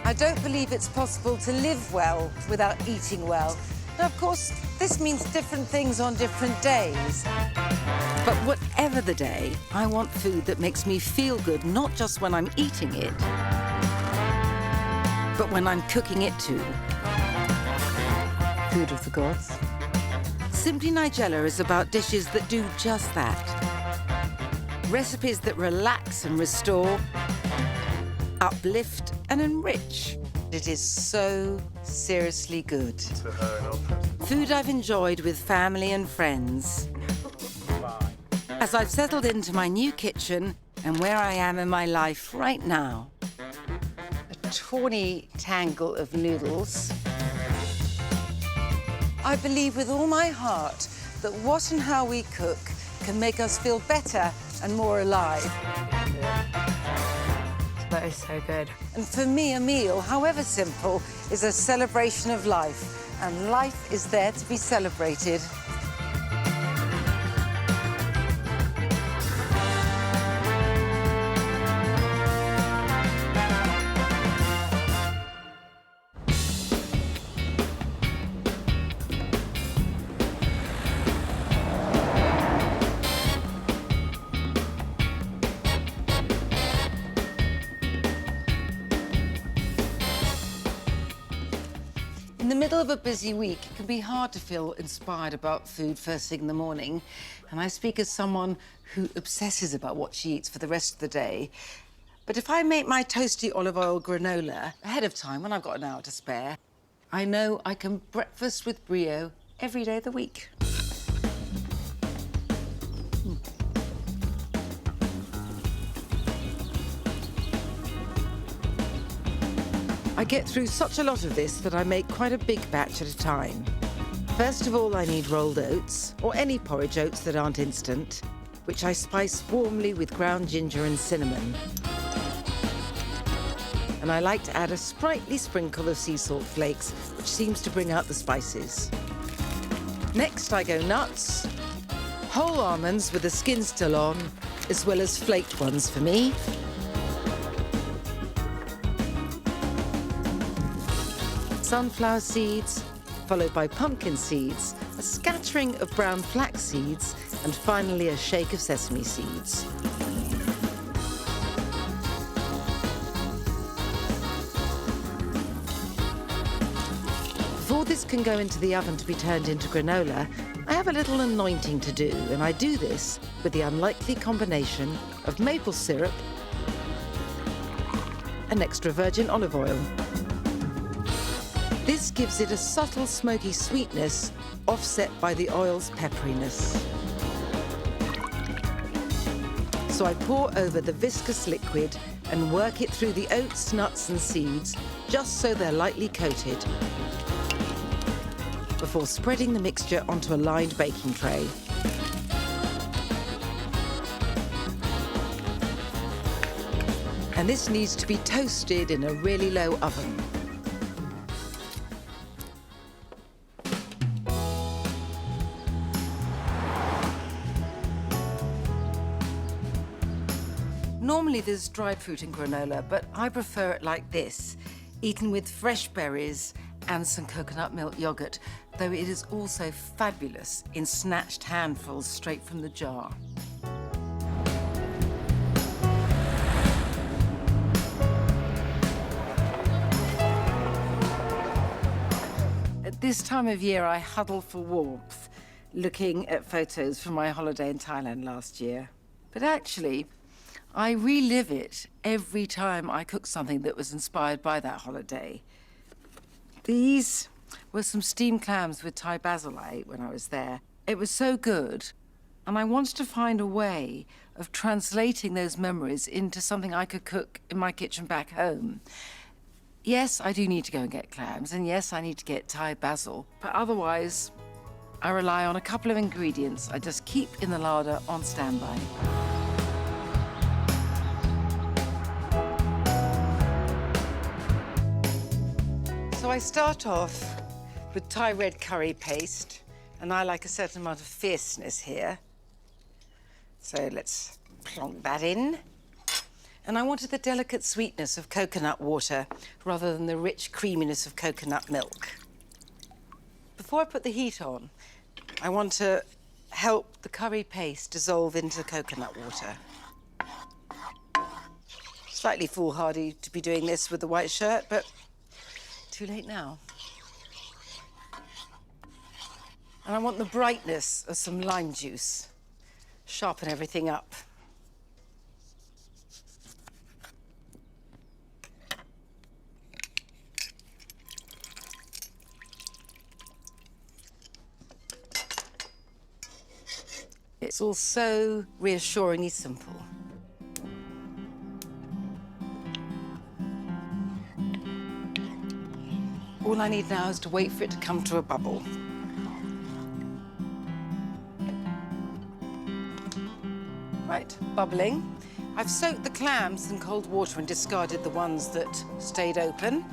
I don't believe it's possible to live well without eating well. Now, of course, this means different things on different days. But whatever the day, I want food that makes me feel good, not just when I'm eating it, but when I'm cooking it too. Food of the gods. Simply Nigella is about dishes that do just that. Recipes that relax and restore, uplift and enrich. It is so seriously good. Food I've enjoyed with family and friends. As I've settled into my new kitchen and where I am in my life right now. A tawny tangle of noodles. I believe with all my heart that what and how we cook can make us feel better and more alive. That is so good. And for me, a meal, however simple, is a celebration of life. And life is there to be celebrated. In the middle of a busy week, it can be hard to feel inspired about food first thing in the morning. And I speak as someone who obsesses about what she eats for the rest of the day. But if I make my toasty olive oil granola ahead of time, when I've got an hour to spare, I know I can breakfast with brio every day of the week. I get through such a lot of this that I make quite a big batch at a time. First of all, I need rolled oats, or any porridge oats that aren't instant, which I spice warmly with ground ginger and cinnamon. And I like to add a sprightly sprinkle of sea salt flakes, which seems to bring out the spices. Next, I go nuts, whole almonds with the skin still on, as well as flaked ones for me. Sunflower seeds, followed by pumpkin seeds, a scattering of brown flax seeds, and finally a shake of sesame seeds. Before this can go into the oven to be turned into granola, I have a little anointing to do, and I do this with the unlikely combination of maple syrup and extra virgin olive oil. This gives it a subtle smoky sweetness, offset by the oil's pepperiness. So I pour over the viscous liquid and work it through the oats, nuts and seeds, just so they're lightly coated, before spreading the mixture onto a lined baking tray. And this needs to be toasted in a really low oven. Normally there's dried fruit in granola, but I prefer it like this, eaten with fresh berries and some coconut milk yogurt, though it is also fabulous in snatched handfuls straight from the jar. At this time of year, I huddle for warmth, looking at photos from my holiday in Thailand last year. But actually, I relive it every time I cook something that was inspired by that holiday. These were some steamed clams with Thai basil I ate when I was there. It was so good, and I wanted to find a way of translating those memories into something I could cook in my kitchen back home. Yes, I do need to go and get clams, and yes, I need to get Thai basil, but otherwise, I rely on a couple of ingredients I just keep in the larder on standby. So I start off with Thai red curry paste, and I like a certain amount of fierceness here. So let's plonk that in. And I wanted the delicate sweetness of coconut water rather than the rich creaminess of coconut milk. Before I put the heat on, I want to help the curry paste dissolve into the coconut water. Slightly foolhardy to be doing this with the white shirt, but too late now. And I want the brightness of some lime juice. Sharpen everything up. It's all so reassuringly simple. All I need now is to wait for it to come to a bubble. Right, bubbling. I've soaked the clams in cold water and discarded the ones that stayed open.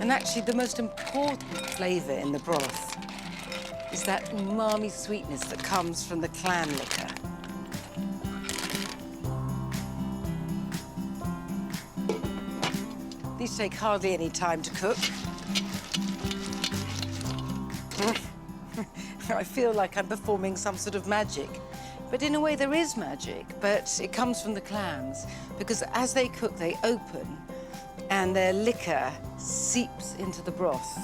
And actually, the most important flavour in the broth is that umami sweetness that comes from the clam liquor. These take hardly any time to cook. I feel like I'm performing some sort of magic. But in a way, there is magic, but it comes from the clams, because as they cook, they open, and their liquor seeps into the broth.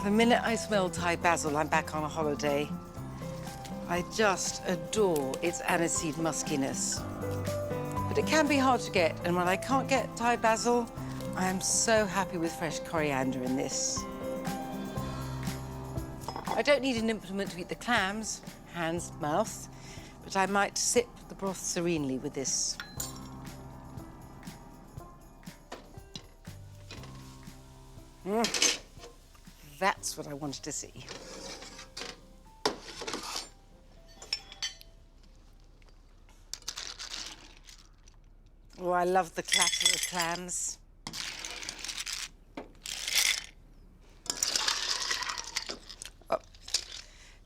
The minute I smell Thai basil, I'm back on a holiday. I just adore its aniseed muskiness. But it can be hard to get, and when I can't get Thai basil, I am so happy with fresh coriander in this. I don't need an implement to eat the clams, hands, mouth, but I might sip the broth serenely with this. That's what I wanted to see. Oh, I love the clatter of clams. Oh,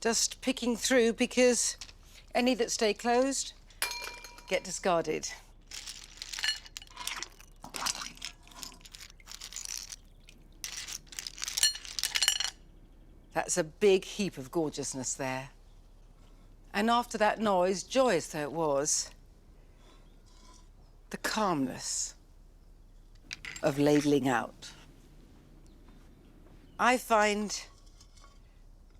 just picking through because any that stay closed get discarded. That's a big heap of gorgeousness there. And after that noise, joyous though it was, the calmness of ladling out. I find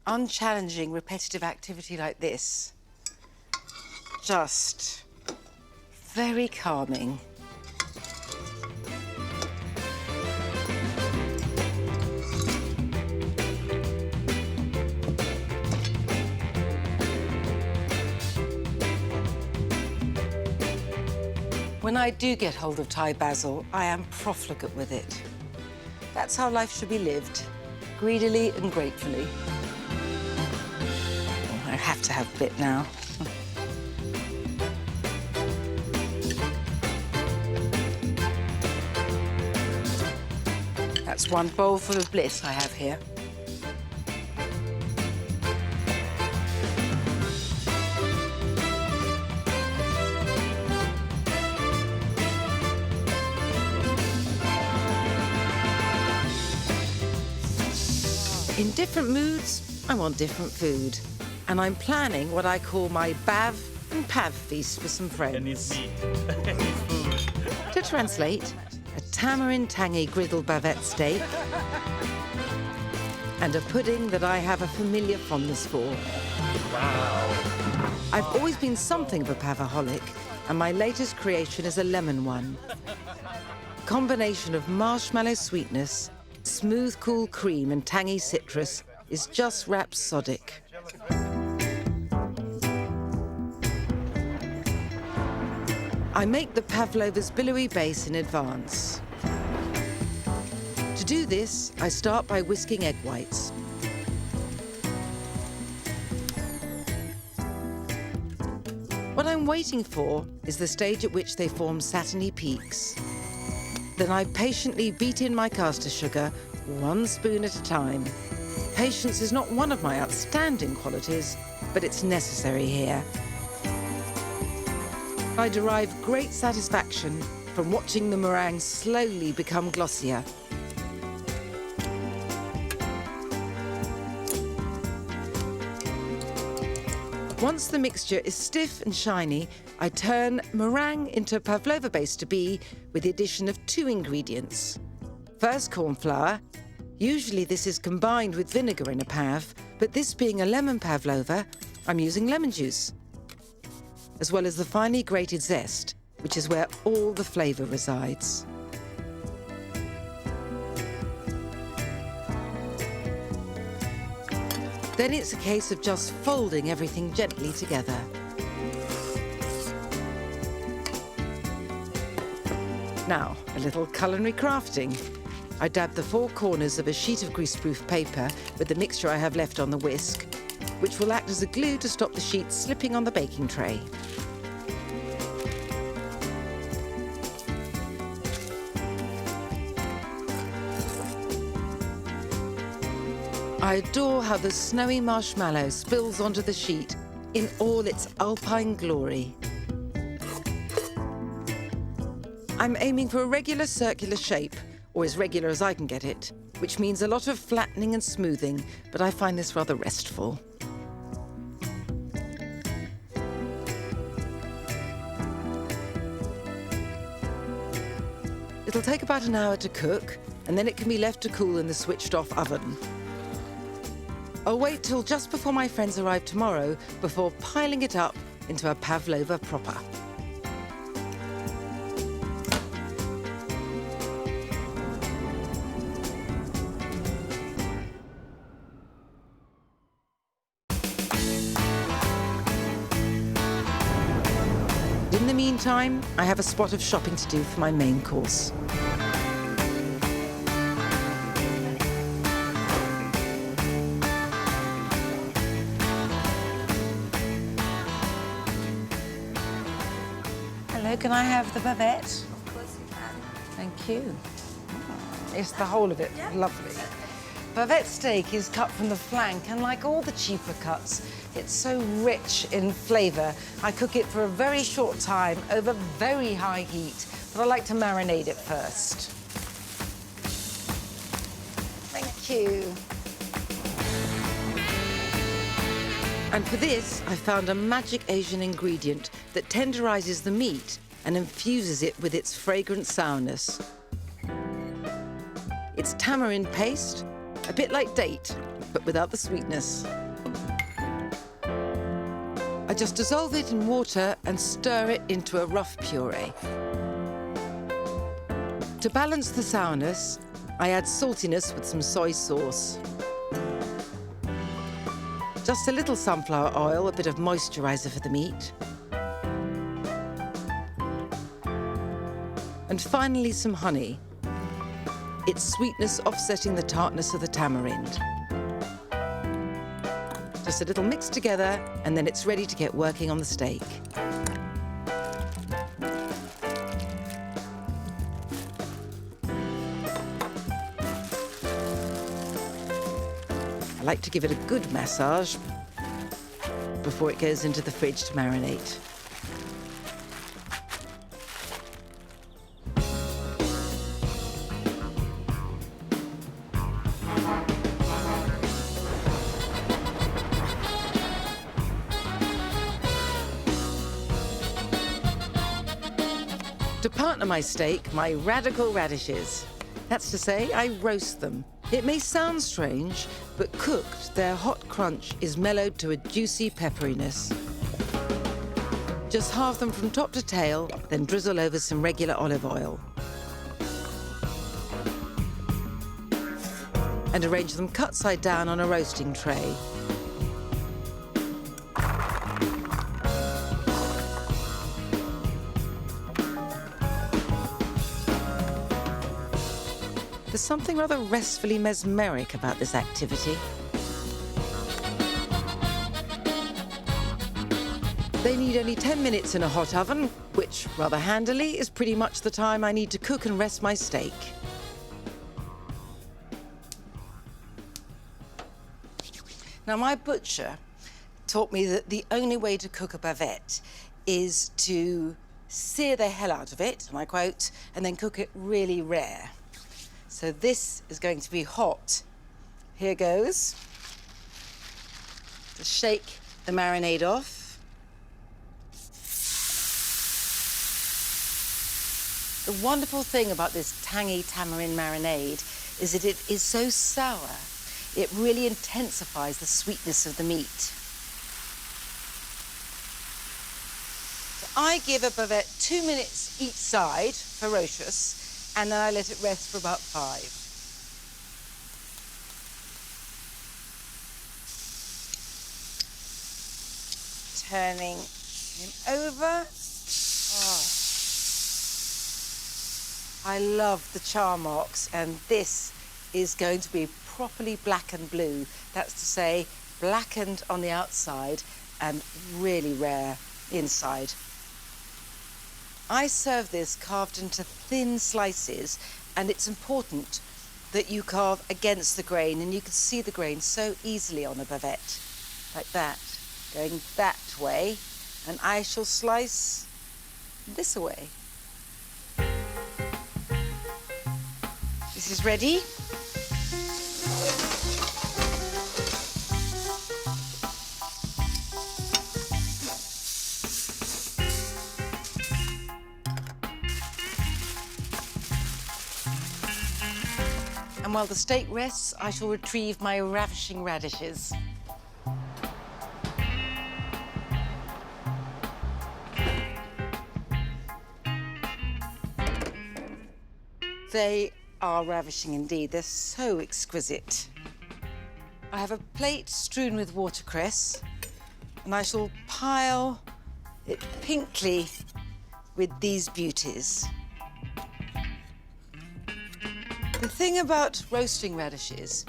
unchallenging, repetitive activity like this just very calming. When I do get hold of Thai basil, I am profligate with it. That's how life should be lived, greedily and gratefully. Oh, I have to have a bit now. That's one bowl full of bliss I have here. In different moods, I want different food. And I'm planning what I call my Bav and Pav feast with some friends. It needs meat. It needs food. To translate, a tamarind tangy griddled bavette steak and a pudding that I have a familiar fondness for. Wow. I've always been something of a pavaholic, and my latest creation is a lemon one. Combination of marshmallow sweetness, smooth, cool cream and tangy citrus is just rhapsodic. I make the pavlova's billowy base in advance. To do this, I start by whisking egg whites. What I'm waiting for is the stage at which they form satiny peaks. Then I patiently beat in my caster sugar, 1 spoon at a time. Patience is not one of my outstanding qualities, but it's necessary here. I derive great satisfaction from watching the meringue slowly become glossier. Once the mixture is stiff and shiny, I turn meringue into pavlova base to be with the addition of 2 ingredients. First, corn flour. Usually this is combined with vinegar in a pav, but this being a lemon pavlova, I'm using lemon juice, as well as the finely grated zest, which is where all the flavour resides. Then it's a case of just folding everything gently together. Now, a little culinary crafting. I dab the 4 corners of a sheet of greaseproof paper with the mixture I have left on the whisk, which will act as a glue to stop the sheet slipping on the baking tray. I adore how the snowy marshmallow spills onto the sheet in all its alpine glory. I'm aiming for a regular circular shape, or as regular as I can get it, which means a lot of flattening and smoothing, but I find this rather restful. It'll take about an hour to cook, and then it can be left to cool in the switched-off oven. I'll wait till just before my friends arrive tomorrow before piling it up into a pavlova proper. In the meantime, I have a spot of shopping to do for my main course. Hello, can I have the bavette? Of course you can. Thank you. It's the whole of it. Yeah. Lovely. Bavette steak is cut from the flank, and like all the cheaper cuts, it's so rich in flavour. I cook it for a very short time over very high heat, but I like to marinate it first. Thank you. And for this, I found a magic Asian ingredient that tenderises the meat and infuses it with its fragrant sourness. It's tamarind paste, a bit like date, but without the sweetness. I just dissolve it in water and stir it into a rough puree. To balance the sourness, I add saltiness with some soy sauce. Just a little sunflower oil, a bit of moisturiser for the meat. And finally some honey. Its sweetness offsetting the tartness of the tamarind. Just a little mixed together, and then it's ready to get working on the steak. I like to give it a good massage before it goes into the fridge to marinate. To partner my steak, my radical radishes. That's to say, I roast them. It may sound strange, but cooked, their hot crunch is mellowed to a juicy pepperiness. Just halve them from top to tail, then drizzle over some regular olive oil. And arrange them cut side down on a roasting tray. There's something rather restfully mesmeric about this activity. They need only 10 minutes in a hot oven, which, rather handily, is pretty much the time I need to cook and rest my steak. Now, my butcher taught me that the only way to cook a bavette is to sear the hell out of it, and I quote, and then cook it really rare. So this is going to be hot. Here goes. To shake the marinade off. The wonderful thing about this tangy tamarind marinade is that it is so sour, it really intensifies the sweetness of the meat. So I give a bavette 2 minutes each side, ferocious, and then I let it rest for about 5. Turning him over. Oh. I love the char marks, and this is going to be properly black and blue. That's to say, blackened on the outside and really rare inside. I serve this carved into thin slices, and it's important that you carve against the grain, and you can see the grain so easily on a bavette, like that, going that way, and I shall slice this away. This is ready. And while the steak rests, I shall retrieve my ravishing radishes. They are ravishing indeed. They're so exquisite. I have a plate strewn with watercress, and I shall pile it pinkly with these beauties. The thing about roasting radishes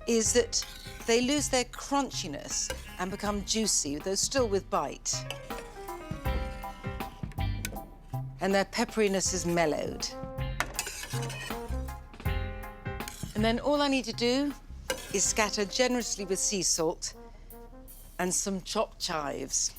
is that they lose their crunchiness and become juicy, though still with bite. And their pepperiness is mellowed. And then all I need to do is scatter generously with sea salt and some chopped chives.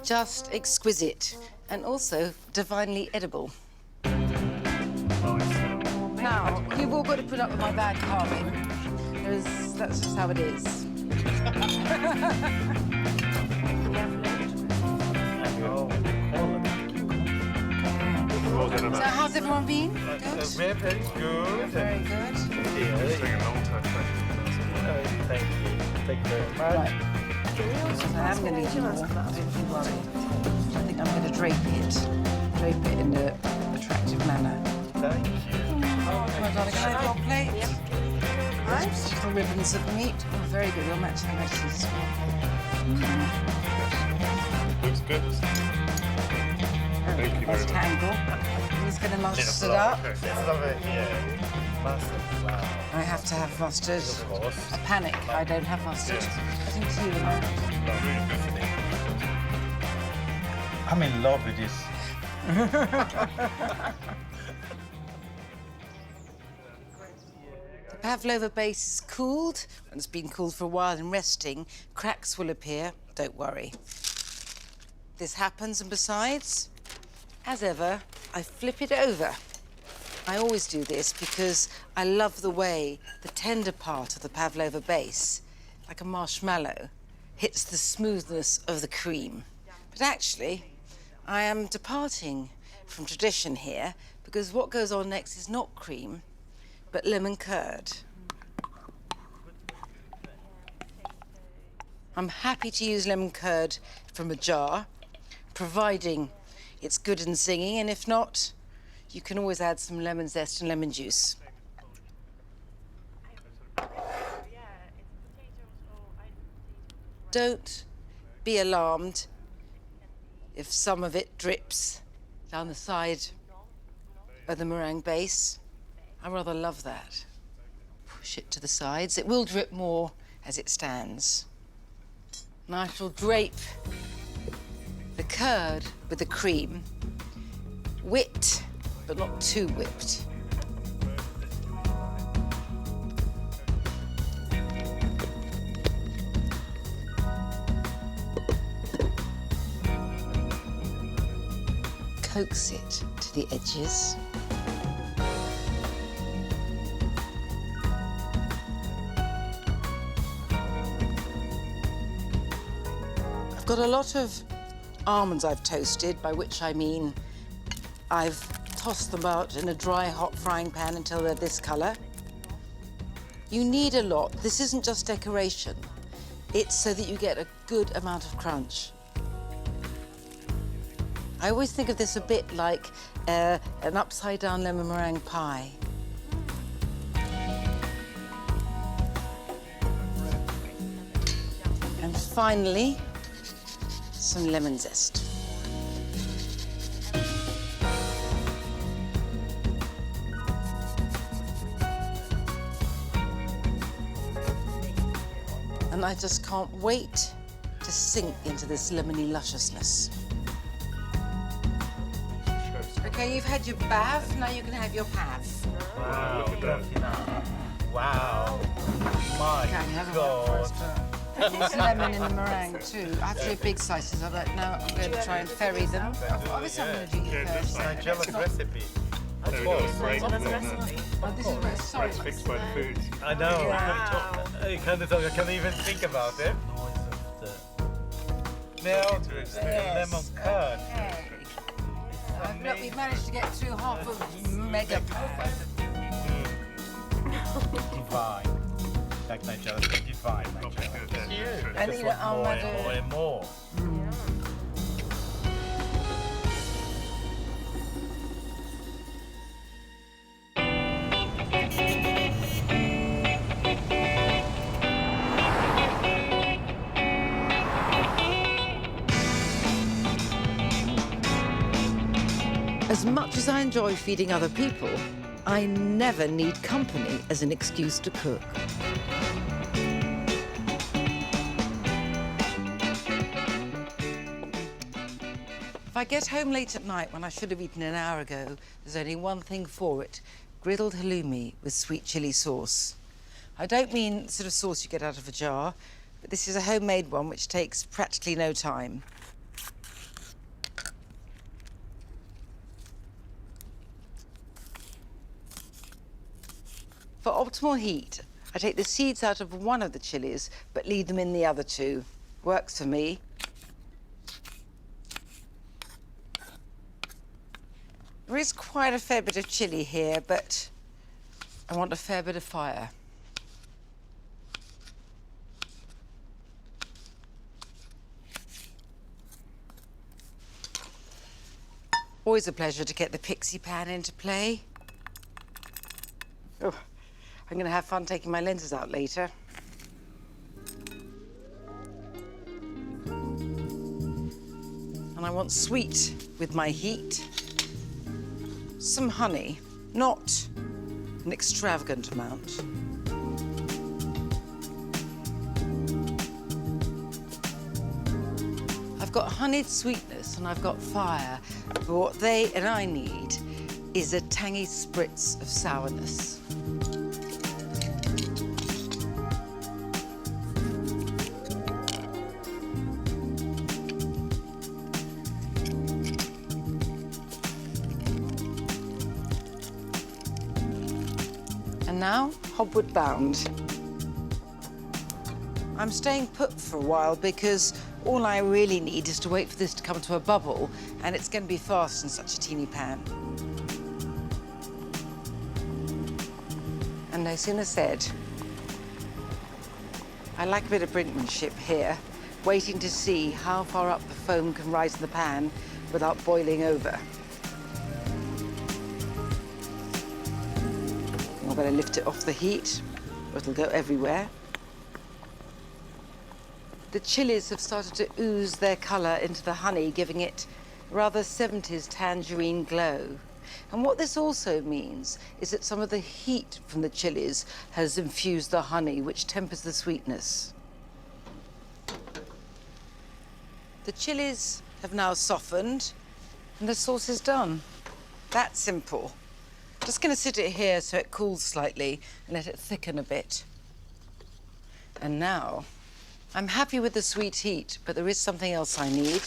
Just exquisite and also divinely edible. Now, you've all got to put up with my bad carving. That's just how it is. So how's everyone been? Good? Very good. Very good. It's taking a long time. Thank you. Thank you very much. Right. So I am going to eat more. Don't you worry. I think I'm going to drape it in an attractive manner. Thank you. My darling, can I have your plate? Yep. Right. Little ribbons of meat. Oh, very good. You're matching the radishes. Looks good. Thank you very much. Tangle. I'm just going to mustard it up. Let's have it here. Mustard. Wow. I have to have mustard. Of course. I panic. I don't have mustard. I think it's you, Lamar. Really good thing. I'm in love with this. The pavlova base is cooled, and it's been cooled for a while and resting. Cracks will appear. Don't worry. This happens, and besides, as ever, I flip it over. I always do this because I love the way the tender part of the pavlova base, like a marshmallow, hits the smoothness of the cream. But actually, I am departing from tradition here because what goes on next is not cream, but lemon curd. I'm happy to use lemon curd from a jar, providing it's good and zingy, and if not, you can always add some lemon zest and lemon juice. Don't be alarmed if some of it drips down the side of the meringue base. I rather love that. Push it to the sides. It will drip more as it stands. And I shall drape the curd with the cream, whipped, but not too whipped. Coax it to the edges. I've got a lot of almonds I've toasted, by which I mean I've tossed them out in a dry, hot frying pan until they're this colour. You need a lot. This isn't just decoration. It's so that you get a good amount of crunch. I always think of this a bit like an upside-down lemon meringue pie. And finally, some lemon zest. And I just can't wait to sink into this lemony lusciousness. Okay, you've had your bav, now you can have your pav. Wow. Wow. My God. There's lemon in the meringue too. I have to do big slices of it. Now I'm going to try and ferry them. Obviously, I'm going to do you first. Nigella's recipe. Of course. Oh, this is where it's sorry. It's fixed by the food. I know. Wow. I can't even think about it. Melt with lemon curd. Okay. We've managed to get through half of mega pan. Divine. Like Nigella, divine Nigella. And you know, more and more. As much as I enjoy feeding other people, I never need company as an excuse to cook. If I get home late at night when I should have eaten an hour ago, there's only one thing for it: griddled halloumi with sweet chilli sauce. I don't mean the sort of sauce you get out of a jar, but this is a homemade one which takes practically no time. For optimal heat, I take the seeds out of one of the chilies, but leave them in the other two. Works for me. There is quite a fair bit of chili here, but I want a fair bit of fire. Always a pleasure to get the pixie pan into play. Oh, I'm going to have fun taking my lenses out later. And I want sweet with my heat. Some honey, not an extravagant amount. I've got honeyed sweetness and I've got fire, but what they and I need is a tangy spritz of sourness. And now, hobwood bound. I'm staying put for a while because all I really need is to wait for this to come to a bubble, and it's going to be fast in such a teeny pan. And no sooner said. I like a bit of brinkmanship here, waiting to see how far up the foam can rise in the pan without boiling over. I'm going to lift it off the heat, or it'll go everywhere. The chilies have started to ooze their colour into the honey, giving it a rather 70s tangerine glow. And what this also means is that some of the heat from the chilies has infused the honey, which tempers the sweetness. The chilies have now softened and the sauce is done. That's simple. Just going to sit it here so it cools slightly and let it thicken a bit. And now, I'm happy with the sweet heat, but there is something else I need.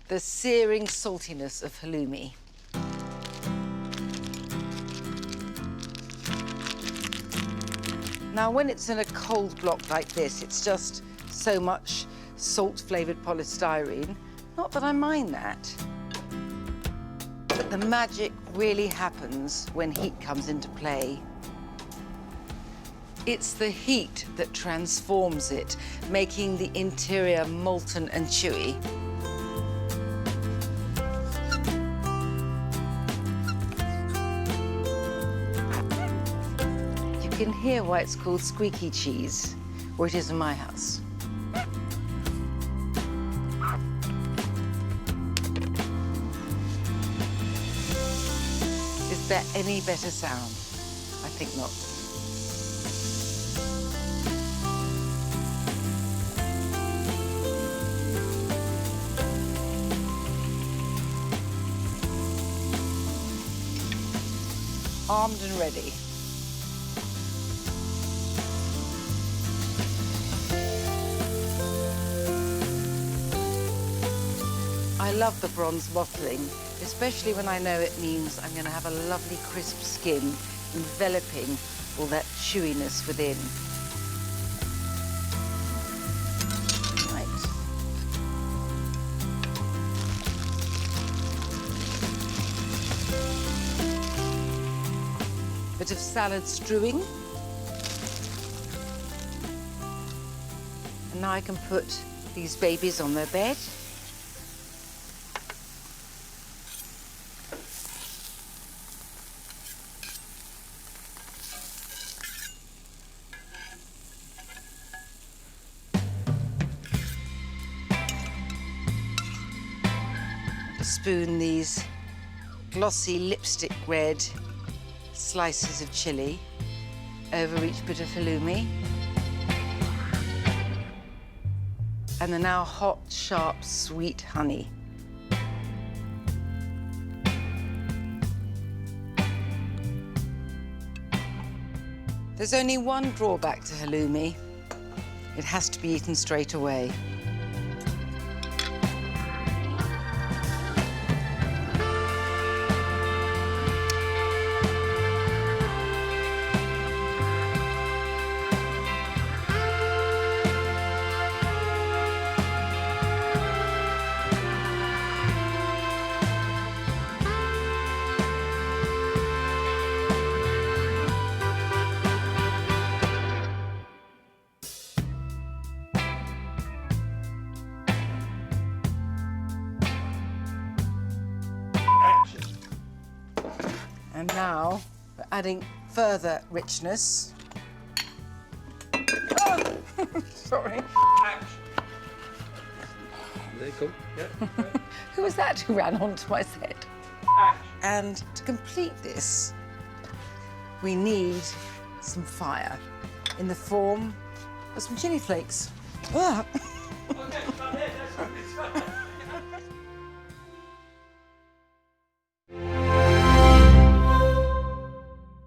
The searing saltiness of halloumi. Now, when it's in a cold block like this, it's just so much salt-flavoured polystyrene. Not that I mind that. But the magic really happens when heat comes into play. It's the heat that transforms it, making the interior molten and chewy. You can hear why it's called squeaky cheese, or it is in my house. Is there any better sound? I think not. Armed and ready. I love the bronze bottling, especially when I know it means I'm going to have a lovely crisp skin enveloping all that chewiness within. Right. Bit of salad strewing. And now I can put these babies on their bed. Spoon these glossy lipstick red slices of chili over each bit of halloumi. And the now hot, sharp, sweet honey. There's only one drawback to halloumi. It has to be eaten straight away. And now we're adding further richness. Oh, sorry. There you go. Yeah. Who was that who ran onto my set? And to complete this, we need some fire in the form of some chili flakes. Ah. Okay,